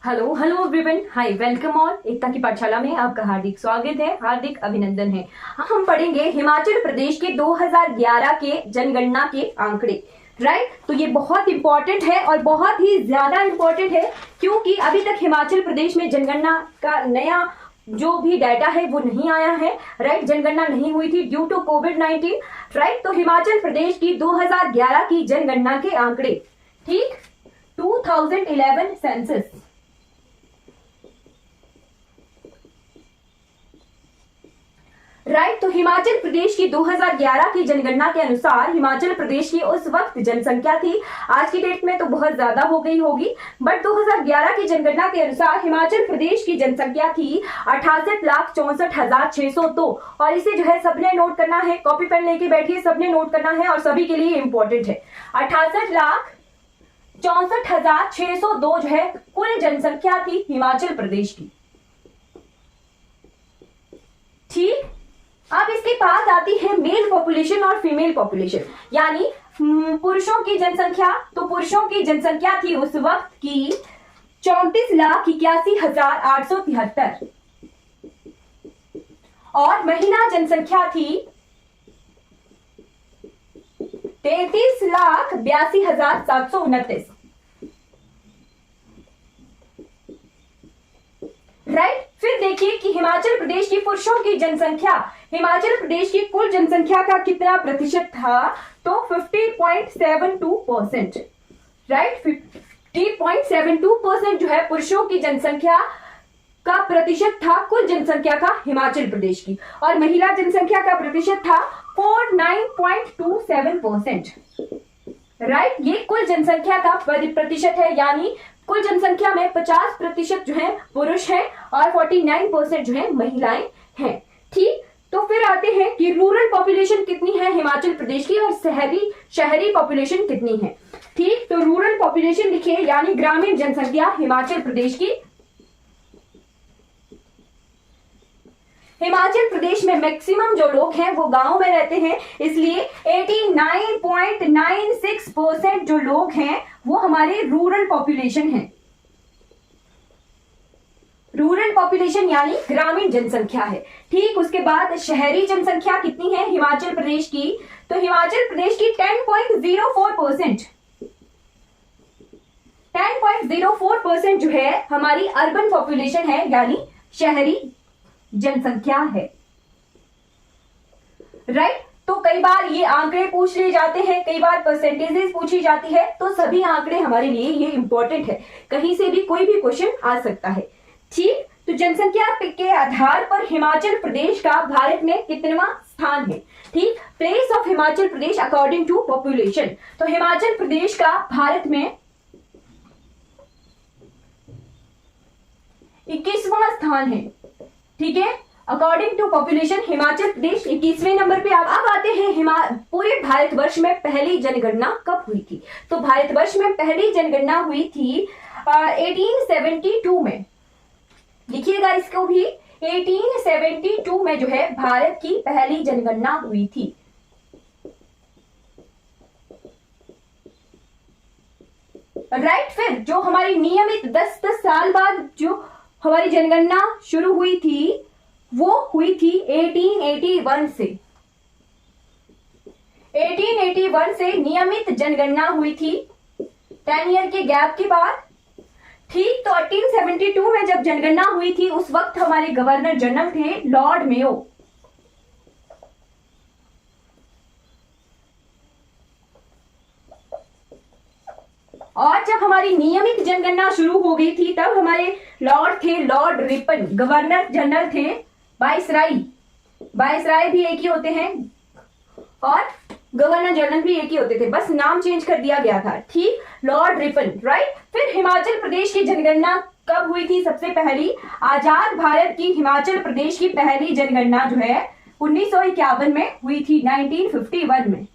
Hello hello everyone, हाय, welcome all. एकता की पाठशाला में आपका हार्दिक स्वागत है, हार्दिक अभिनंदन है। हम पढ़ेंगे हिमाचल प्रदेश के 2011 के जनगणना के आंकड़े। राइट, तो ये बहुत इंपॉर्टेंट है और बहुत ही ज्यादा इंपॉर्टेंट है, क्योंकि अभी तक हिमाचल प्रदेश में जनगणना का नया जो भी डाटा है वो नहीं आया है। राइट, जनगणना नहीं हुई थी ड्यू टू कोविड-19। राइट, तो हिमाचल प्रदेश की 2011 की जनगणना के आंकड़े, ठीक, 2011 सेंसस। राइट, तो हिमाचल प्रदेश की 2011 की जनगणना के अनुसार हिमाचल प्रदेश की उस वक्त जनसंख्या थी, आज की डेट में तो बहुत ज्यादा हो गई होगी, बट 2011 की जनगणना के अनुसार हिमाचल प्रदेश की जनसंख्या थी 68,64,602। और इसे जो है सबने नोट करना है, कॉपी पेन लेके बैठिए, सबने नोट करना है और सभी के लिए इंपॉर्टेंट है। 68,64,602 जो है कुल जनसंख्या थी हिमाचल प्रदेश की। ठीक, अब इसके पास आती है मेल पॉपुलेशन और फीमेल पॉपुलेशन, यानी पुरुषों की जनसंख्या। तो पुरुषों की जनसंख्या थी उस वक्त की 34,81,873 और महिला जनसंख्या थी 33,82,729। राइट, फिर देखिए कि हिमाचल प्रदेश की पुरुषों की जनसंख्या, हिमाचल प्रदेश की कुल जनसंख्या का कितना प्रतिशत था, तो 50.72%। राइट, 50.72% जो है पुरुषों की जनसंख्या का प्रतिशत था कुल जनसंख्या का हिमाचल प्रदेश की, और महिला जनसंख्या का प्रतिशत था 49.27%। राइट, ये कुल जनसंख्या का प्रतिशत है, यानी कुल जनसंख्या में 50% जो है पुरुष हैं और 49% जो है महिलाएं हैं। ठीक, तो फिर आते हैं कि रूरल पॉपुलेशन कितनी है हिमाचल प्रदेश की और शहरी पॉपुलेशन कितनी है। ठीक, तो रूरल पॉपुलेशन लिखिए, यानी ग्रामीण जनसंख्या हिमाचल प्रदेश की। हिमाचल प्रदेश में मैक्सिमम जो लोग हैं वो गांव में रहते हैं, इसलिए 89.96% जो लोग हैं वो हमारे रूरल पॉपुलेशन है। रूरल पॉपुलेशन यानी ग्रामीण जनसंख्या है। ठीक, उसके बाद शहरी जनसंख्या कितनी है हिमाचल प्रदेश की, तो हिमाचल प्रदेश की 10.04%। 10.04% जो है हमारी अर्बन पॉपुलेशन है, यानी शहरी जनसंख्या है। राइट, तो कई बार ये आंकड़े पूछ लिए जाते हैं, कई बार परसेंटेजेस पूछी जाती है, तो सभी आंकड़े हमारे लिए ये इंपॉर्टेंट है, कहीं से भी कोई भी क्वेश्चन आ सकता है। ठीक, तो जनसंख्या के आधार पर हिमाचल प्रदेश का भारत में कितनवां स्थान है। ठीक, place of Himachal Pradesh according to population, तो हिमाचल प्रदेश का भारत में 21वां स्थान है। ठीक है, according to population Himachal Pradesh 21वें नंबर पे। अब आते हैं पूरे भारतवर्ष में पहली जनगणना कब हुई थी, तो भारतवर्ष में पहली जनगणना हुई थी 1872 में। लिखिएगा इसको भी, 1872 में जो है भारत की पहली जनगणना हुई थी। राइट, फिर जो हमारी नियमित 10 साल बाद जो हमारी जनगणना शुरू हुई थी वो हुई थी 1881 से। 1881 से नियमित जनगणना हुई थी 10 ईयर के गैप के बाद। ठीक, तो 1872 में जब जनगणना हुई थी उस वक्त हमारे गवर्नर जनरल थे लॉर्ड मेयो। और जब हमारी नियमित जनगणना शुरू हो गई थी तब हमारे लॉर्ड थे लॉर्ड रिपन, गवर्नर जनरल थे वाइसराय भी एक ही होते हैं और गवर्नर जनरल भी एक ही होते थे, बस नाम चेंज कर दिया गया था। ठीक, लॉर्ड रिपन। राइट, फिर हिमाचल प्रदेश की जनगणना कब हुई थी सबसे पहली, आजाद भारत की हिमाचल प्रदेश की पहली जनगणना जो है 1951 में हुई थी, 1951 में।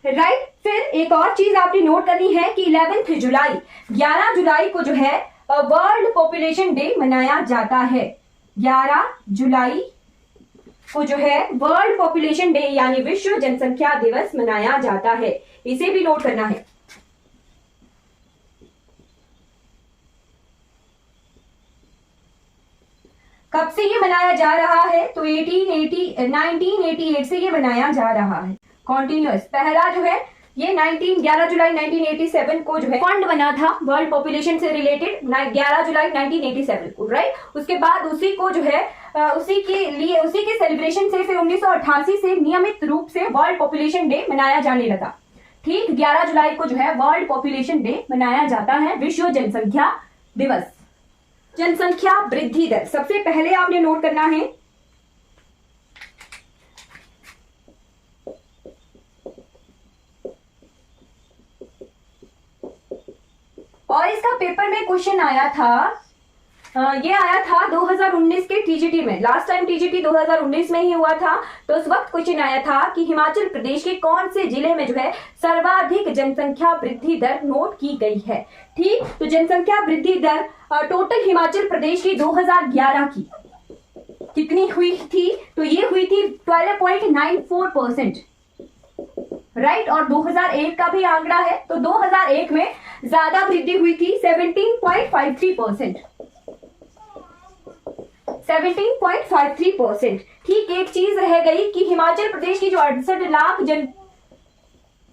राइट, फिर एक और चीज आपने नोट करनी है कि 11 जुलाई को जो है वर्ल्ड पॉपुलेशन डे मनाया जाता है। 11 जुलाई को जो है वर्ल्ड पॉपुलेशन डे यानी विश्व जनसंख्या दिवस मनाया जाता है, इसे भी नोट करना है। कब से ये मनाया जा रहा है? तो 1988 से ये मनाया जा रहा है कॉन्टिन्यूअस। पहला जो है ये 11 जुलाई 1987 को जो है फंड बना था वर्ल्ड पॉपुलेशन से रिलेटेड 11 जुलाई 1987 को, राइट। उसके बाद उसी को जो है उसी के सेलिब्रेशन से फिर 1988 से नियमित रूप से वर्ल्ड पॉपुलेशन डे मनाया जाने लगा। ठीक 11 जुलाई को जो है वर्ल्ड पॉपुलेशन डे मनाया जाता है, विश्व जनसंख्या दिवस। जनसंख्या वृद्धि दर सबसे पहले आपने नोट करना है, और इसका पेपर में क्वेश्चन आया था, ये आया था 2019 के टीजीटी में। लास्ट टाइम टीजीटी 2019 में ही हुआ था, तो उस वक्त क्वेश्चन आया था कि हिमाचल प्रदेश के कौन से जिले में जो है सर्वाधिक जनसंख्या वृद्धि दर नोट की गई है। ठीक, तो जनसंख्या वृद्धि दर टोटल हिमाचल प्रदेश की 2011 की कितनी हुई थी? तो ये हुई थी 12.94%, राइट। और 2001 का भी आंकड़ा है, तो 2001 में ज्यादा वृद्धि हुई थी 17.53%। 17.53%। ठीक, एक चीज रह गई कि हिमाचल प्रदेश की जो 68 लाख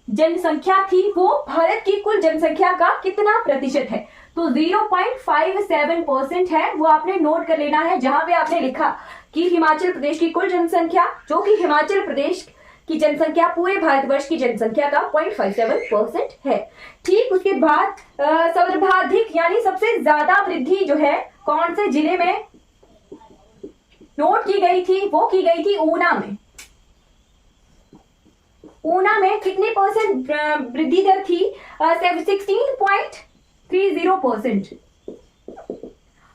जनसंख्या थी वो भारत की कुल जनसंख्या का कितना प्रतिशत है? तो 0.57% है, वो आपने नोट कर लेना है। जहां पे आपने लिखा कि हिमाचल प्रदेश की कुल जनसंख्या, जो कि हिमाचल प्रदेश की जनसंख्या पूरे भारतवर्ष की जनसंख्या का 0.57% है। ठीक, उसके बाद सर्वाधिक यानी सबसे ज्यादा वृद्धि जो है कौन से जिले में नोट की गई थी? वो की गई थी ऊना में। ऊना में कितने परसेंट वृद्धि दर थी? 16.30%,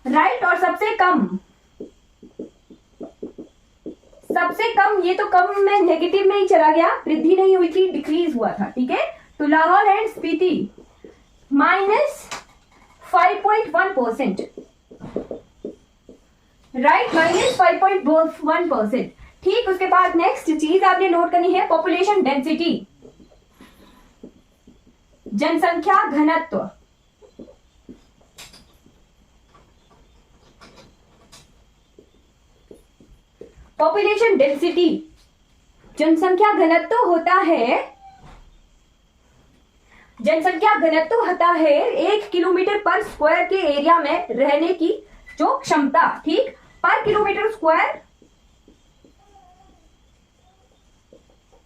राइट। और सबसे कम, ये तो कम में नेगेटिव में ही चला गया, वृद्धि नहीं हुई थी, डिक्रीज हुआ था। ठीक है, तो लाहौल एंड स्पीति -5.1%, राइट, -5.1%। ठीक, उसके बाद नेक्स्ट चीज आपने नोट करनी है पॉपुलेशन डेंसिटी, जनसंख्या घनत्व। पॉपुलेशन डेंसिटी, जनसंख्या घनत्व होता है 1 किलोमीटर पर स्क्वायर के एरिया में रहने की जो क्षमता। ठीक, पर किलोमीटर स्क्वायर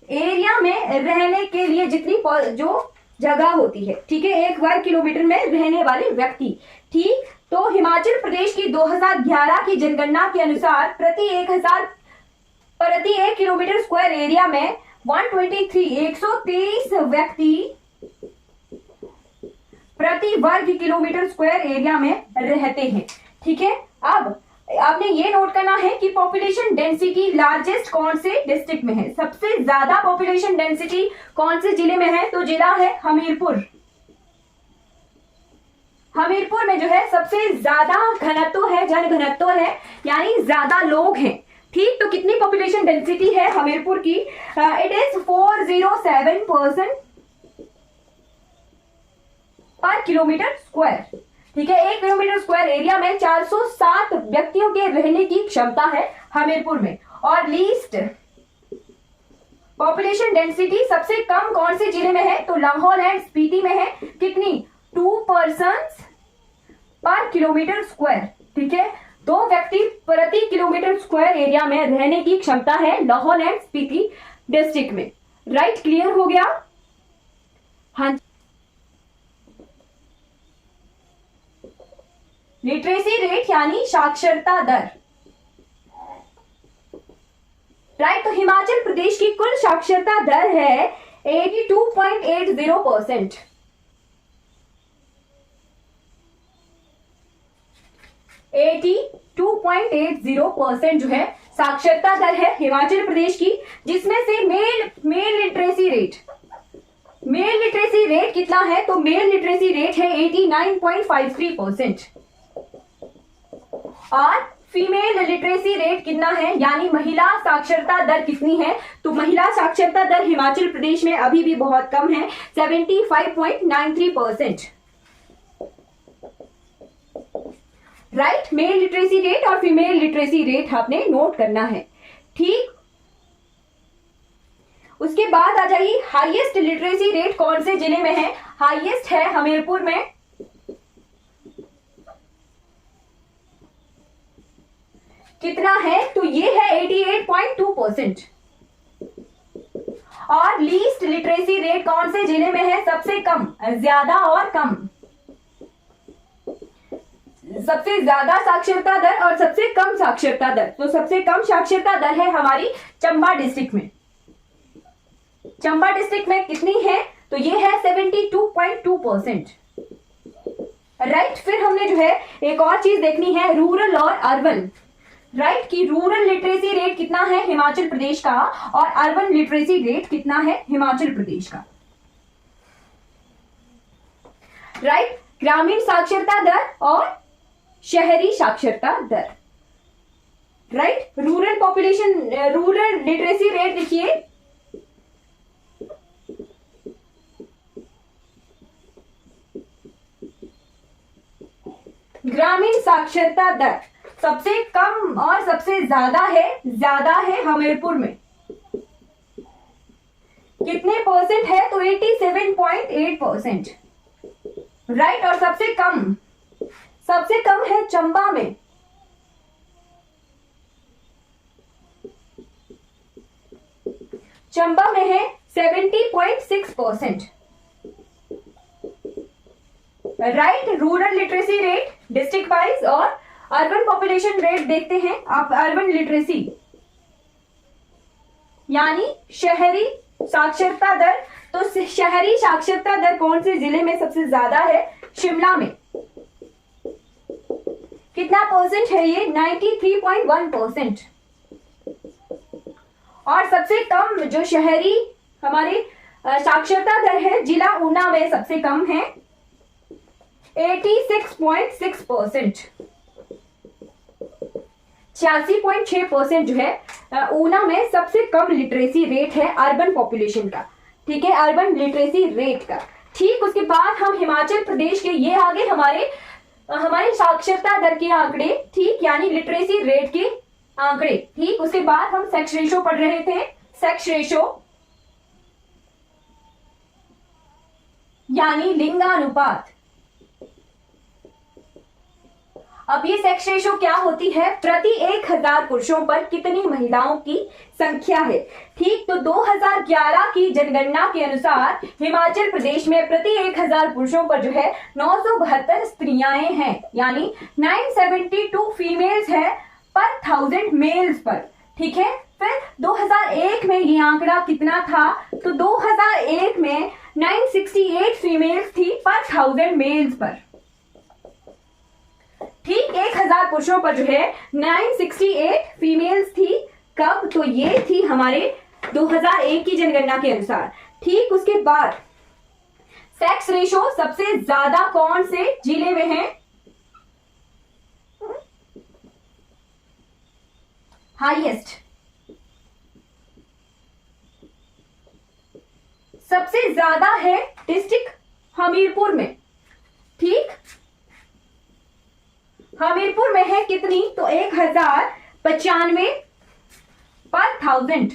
एरिया में रहने के लिए जितनी जो जगह होती है, ठीक है, 1 वर्ग किलोमीटर में रहने वाले व्यक्ति। ठीक, तो हिमाचल प्रदेश की 2011 की जनगणना के अनुसार प्रति 1 किलोमीटर स्क्वायर एरिया में 123 व्यक्ति प्रति वर्ग किलोमीटर स्क्वायर एरिया में रहते हैं। ठीक है, अब आपने ये नोट करना है कि पॉपुलेशन डेंसिटी लार्जेस्ट कौन से डिस्ट्रिक्ट में है? सबसे ज्यादा पॉपुलेशन डेंसिटी कौन से जिले में है? तो जिला है हमीरपुर। हमीरपुर में जो है सबसे ज्यादा घनत्व है, जन घनत्व है, यानी ज्यादा लोग हैं। ठीक, तो कितनी पॉपुलेशन डेंसिटी है हमीरपुर की? इट इज 407% पर किलोमीटर स्क्वायर। ठीक है, 1 किलोमीटर स्क्वायर एरिया में 407 व्यक्तियों के रहने की क्षमता है हमीरपुर में। और लीस्ट पॉपुलेशन डेंसिटी सबसे कम कौन से जिले में है? तो लाहौल एंड स्पीति में है। कितनी? 2 पर्सन्स पर किलोमीटर स्क्वायर। ठीक है, 2 व्यक्ति प्रति किलोमीटर स्क्वायर एरिया में रहने की क्षमता है लाहौल एंड स्पीति डिस्ट्रिक्ट में। राइट, क्लियर हो गया? हाँ, लिटरेसी रेट यानी साक्षरता दर, राइट। तो हिमाचल प्रदेश की कुल साक्षरता दर है 82.80%। 82.80% जो है साक्षरता दर है हिमाचल प्रदेश की, जिसमें से मेल लिटरेसी रेट कितना है? तो मेल लिटरेसी रेट है 89.53% और फीमेल लिटरेसी रेट कितना है, यानी महिला साक्षरता दर कितनी है? तो महिला साक्षरता दर हिमाचल प्रदेश में अभी भी बहुत कम है, 75.93%। राइट, मेल लिटरेसी रेट और फीमेल लिटरेसी रेट आपने नोट करना है। ठीक, उसके बाद आ जाइए हाईएस्ट लिटरेसी रेट कौन से जिले में है। हाईएस्ट है हमीरपुर में, कितना है तो ये है 88.2%। और लीस्ट लिटरेसी रेट कौन से जिले में है, सबसे कम, ज्यादा और कम। सबसे ज्यादा साक्षरता दर और सबसे कम साक्षरता दर, तो सबसे कम साक्षरता दर है हमारी चंबा डिस्ट्रिक्ट में। चंबा डिस्ट्रिक्ट में कितनी है तो ये है 72.2%। राइट, फिर हमने जो है एक और चीज देखनी है, रूरल और अर्बन। राइट, कि रूरल लिटरेसी रेट कितना है हिमाचल प्रदेश का और अर्बन लिटरेसी रेट कितना है हिमाचल प्रदेश का। राइट, ग्रामीण साक्षरता दर और शहरी साक्षरता दर। Right, rural population, rural literacy rate देखिए, ग्रामीण साक्षरता दर सबसे कम और सबसे ज्यादा है हमीरपुर में। कितने परसेंट है तो 87.8%। राइट, और सबसे कम है चंबा में। चंबा में है 70.6%। Right, rural literacy rate district wise और अर्बन पॉपुलेशन रेट देखते हैं आप। अर्बन लिटरेसी यानी शहरी साक्षरता दर, तो शहरी साक्षरता दर कौन से जिले में सबसे ज्यादा है, शिमला में। कितना परसेंट है ये, 93.1%। और सबसे कम जो शहरी हमारी साक्षरता दर है जिला ऊना में सबसे कम है, 86.6%। 86.6% जो है ऊना में सबसे कम लिटरेसी रेट है अर्बन पॉपुलेशन का। ठीक है, अर्बन लिटरेसी रेट का। ठीक, उसके बाद हम हिमाचल प्रदेश के ये आगे हमारे साक्षरता दर के आंकड़े, ठीक, यानी लिटरेसी रेट के आंकड़े। ठीक, उसके बाद हम सेक्स रेशो पढ़ रहे थे। सेक्स रेशो यानी लिंगानुपात। अब ये सेक्स रेशो क्या होती है, प्रति 1000 पुरुषों पर कितनी महिलाओं की संख्या है। ठीक, तो 2011 की जनगणना के अनुसार हिमाचल प्रदेश में प्रति 1000 पुरुषों पर जो है 972 स्त्रियां हैं, यानी 972 फीमेल्स है पर 1000 मेल्स पर। ठीक है, फिर 2001 में ये आंकड़ा कितना था तो 2001 में 968 फीमेल्स थी पर 1000 मेल्स पर। ठीक, 1000 पुरुषों पर जो है 968 फीमेल्स थी, कब तो ये थी हमारे 2001 की जनगणना के अनुसार। ठीक, उसके बाद सेक्स रेशो सबसे ज्यादा कौन से जिले में है, हाईएस्ट सबसे ज्यादा है डिस्ट्रिक्ट हमीरपुर में। ठीक, हमीरपुर में है कितनी तो 1095 पर 1000।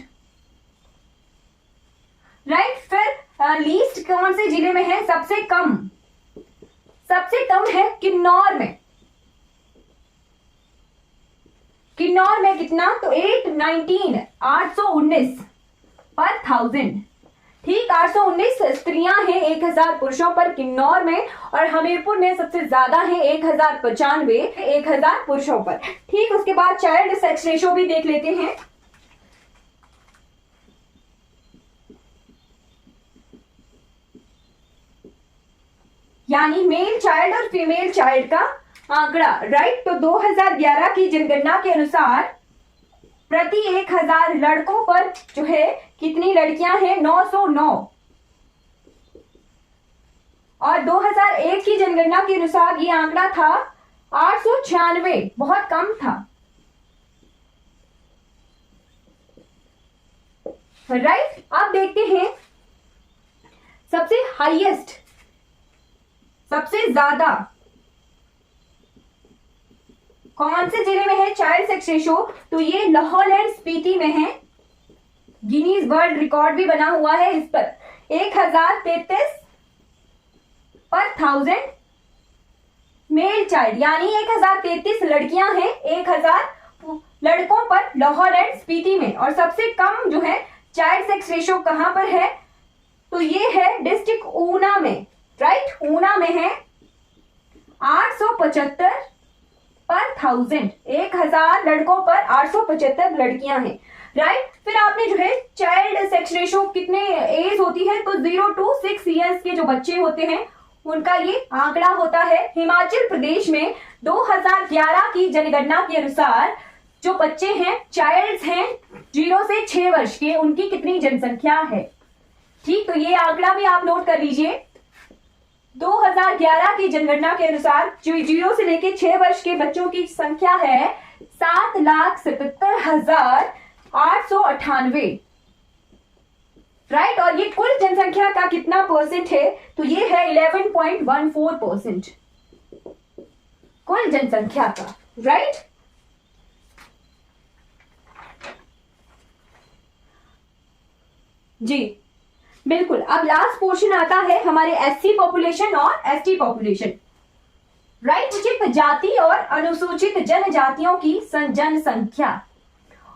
राइट, फिर लीस्ट कौन से जिले में है, सबसे कम है किन्नौर में। किन्नौर में कितना तो 819 पर 1000। ठीक, 819 स्त्रियां हैं 1000 पुरुषों पर किन्नौर में, और हमीरपुर में सबसे ज्यादा है 1095 1000 पुरुषों पर। ठीक, उसके बाद चाइल्ड सेक्स रेशो भी देख लेते हैं। यानी मेल चाइल्ड और फीमेल चाइल्ड का आंकड़ा। राइट, तो 2011 की जनगणना के अनुसार प्रति 1000 लड़कों पर जो है कितनी लड़कियां हैं, 909। और 2001 की जनगणना के अनुसार ये आंकड़ा था 896, बहुत कम था। राइट, अब देखते हैं सबसे हाईएस्ट, सबसे ज्यादा कौन से जिले में है चाइल्ड सेक्स रेशो? तो ये लाहौल एंड स्पीति में है। गिनीज वर्ल्ड रिकॉर्ड भी बना हुआ है इस पर। 1033 पर 1000 मेल चाइल्ड, यानी 1033 लड़कियां हैं 1000 लड़कों पर लाहौल एंड स्पीति में। और सबसे कम जो है चाइल्ड सेक्स रेशो कहां पर है? तो ये है डिस्ट्रिक्ट ऊना में, राइट। ऊना में है 875 पर 1000 लड़कों पर 875 लड़कियां हैं, राइट। फिर आपने जो है चाइल्ड सेक्स रेशो कितने एज होती है? तो 0 to 6 ईयर्स के जो बच्चे होते हैं उनका ये आंकड़ा होता है। हिमाचल प्रदेश में 2011 की जनगणना के अनुसार जो बच्चे हैं, चाइल्ड्स हैं 0 से 6 वर्ष के, उनकी कितनी जनसंख्या है? ठीक, तो ये आंकड़ा भी आप नोट कर लीजिए। 2011 की जनगणना के अनुसार जो 0 से लेके 6 वर्ष के बच्चों की संख्या है 7,77,898, राइट। और ये कुल जनसंख्या का कितना परसेंट है? तो ये है 11.14% कुल जनसंख्या का, राइट। जी बिल्कुल। अब लास्ट पोर्शन आता है हमारे एससी पॉपुलेशन और एसटी पॉपुलेशन, राइट। अनुसूचित जाति और अनुसूचित जनजातियों की जनसंख्या,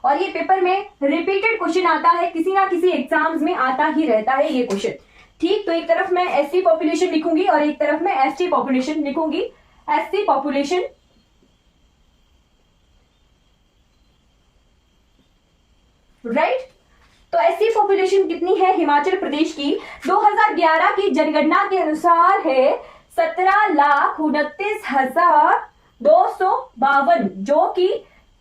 और ये पेपर में रिपीटेड क्वेश्चन आता है, किसी ना किसी एग्जाम्स में आता ही रहता है ये क्वेश्चन, ठीक। तो एक तरफ मैं एससी पॉपुलेशन लिखूंगी और एक तरफ मैं एसटी पॉपुलेशन लिखूंगी। SC population, right. तो एससी पॉपुलेशन कितनी है हिमाचल प्रदेश की? 2011 की जनगणना के अनुसार है 17,29,252, जो कि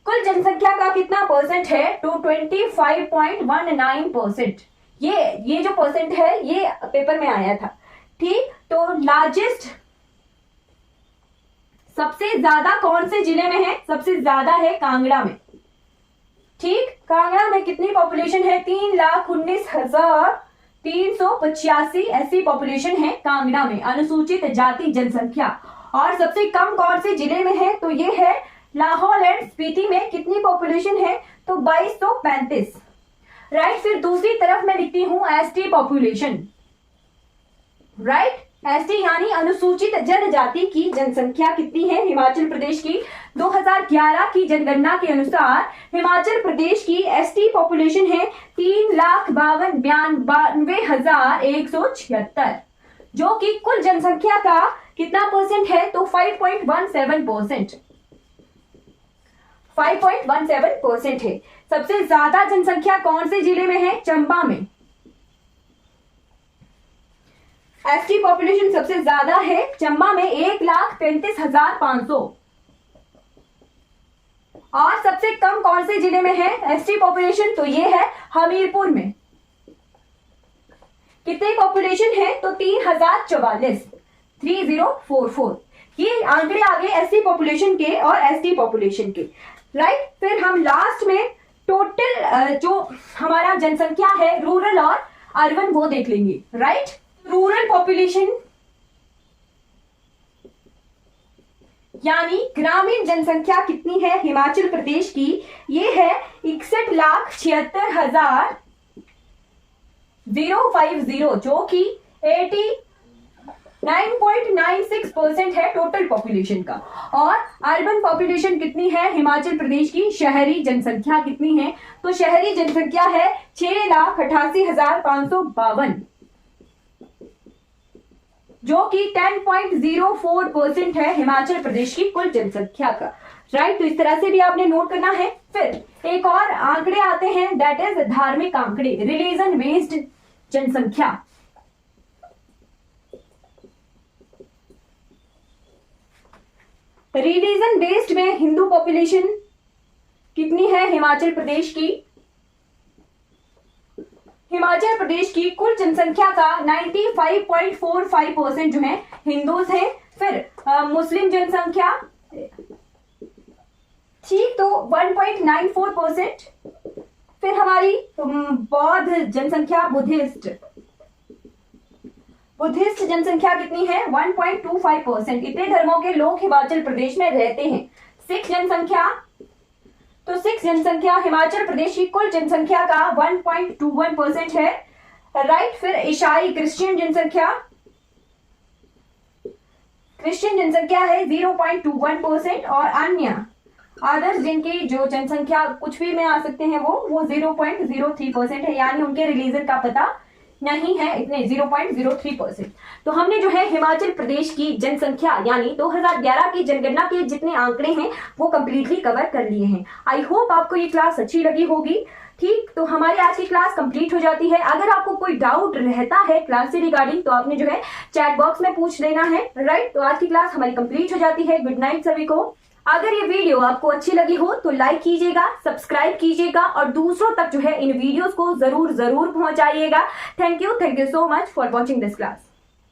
कुल जनसंख्या का कितना परसेंट है? तो 25.19%। ये जो परसेंट है ये पेपर में आया था, ठीक। तो लार्जेस्ट, सबसे ज्यादा कौन से जिले में है? सबसे ज्यादा है कांगड़ा में, ठीक। कांगड़ा में कितनी पॉपुलेशन है? 3,19,385 ऐसी पॉपुलेशन है कांगड़ा में, अनुसूचित जाति जनसंख्या। और सबसे कम कौन से जिले में है? तो ये है लाहौल एंड स्पीति में। कितनी पॉपुलेशन है? तो 2235, राइट। फिर दूसरी तरफ मैं लिखती हूं एसटी पॉपुलेशन, राइट। एसटी यानी अनुसूचित जनजाति की जनसंख्या कितनी है हिमाचल प्रदेश की? 2011 की जनगणना के अनुसार हिमाचल प्रदेश की एसटी पॉपुलेशन है 3,92,176, जो कि कुल जनसंख्या का कितना परसेंट है? तो 5.17%, 5.17% है। सबसे ज्यादा जनसंख्या कौन से जिले में है? चंबा में। एसटी पॉपुलेशन सबसे ज्यादा है चंबा में 1,33,500। और सबसे कम कौन से जिले में है एसटी पॉपुलेशन? तो ये है हमीरपुर में। कितनी पॉपुलेशन है? तो 3,044, 3044। ये आंकड़े आ गए एसटी पॉपुलेशन के और एसटी पॉपुलेशन के, राइट। फिर हम लास्ट में टोटल जो हमारा जनसंख्या है रूरल और अर्बन वो देख लेंगे, राइट। रूरल पॉपुलेशन यानी ग्रामीण जनसंख्या कितनी है हिमाचल प्रदेश की? ये है 61,76,050, जो कि 89.96% है टोटल पॉपुलेशन का। और अर्बन पॉपुलेशन कितनी है हिमाचल प्रदेश की? शहरी जनसंख्या कितनी है? तो शहरी जनसंख्या है 6,88,552, जो कि 10.04% है हिमाचल प्रदेश की कुल जनसंख्या का, राइट। तो इस तरह से भी आपने नोट करना है। फिर एक और आंकड़े आते हैं, दैट इज धार्मिक आंकड़े, रिलीजन बेस्ड जनसंख्या। रिलीजन बेस्ड में हिंदू पॉपुलेशन कितनी है हिमाचल प्रदेश की? हिमाचल प्रदेश की कुल जनसंख्या का 95.45% जो है हिंदूज हैं। फिर मुस्लिम जनसंख्या, ठीक, तो 1.94%। फिर हमारी बौद्ध जनसंख्या, बुद्धिस्ट जनसंख्या कितनी है? 1.25%। इतने धर्मों के लोग हिमाचल प्रदेश में रहते हैं। सिख जनसंख्या, तो सिख जनसंख्या हिमाचल प्रदेश की कुल जनसंख्या का 1.21% है, राइट। फिर ईसाई क्रिश्चियन जनसंख्या, क्रिश्चियन जनसंख्या है 0.21% और अन्य अदर्स जिनकी जो जनसंख्या कुछ भी में आ सकते हैं वो 0.03% है, यानी उनके रिलीजन का पता नहीं है, इतने 0.03%। तो हमने जो है हिमाचल प्रदेश की जनसंख्या यानी 2011 की जनगणना के जितने आंकड़े हैं वो कंप्लीटली कवर कर लिए हैं। आई होप आपको ये क्लास अच्छी लगी होगी। ठीक, तो हमारी आज की क्लास कंप्लीट हो जाती है। अगर आपको कोई डाउट रहता है क्लास से रिगार्डिंग तो आपने जो है चैट बॉक्स में पूछ लेना है, राइट। तो आज की क्लास हमारी कंप्लीट हो जाती है। गुड नाइट सभी को। अगर ये वीडियो आपको अच्छी लगी हो तो लाइक कीजिएगा, सब्सक्राइब कीजिएगा और दूसरों तक जो है इन वीडियोस को जरूर पहुंचाइएगा। Thank you so much for watching this class.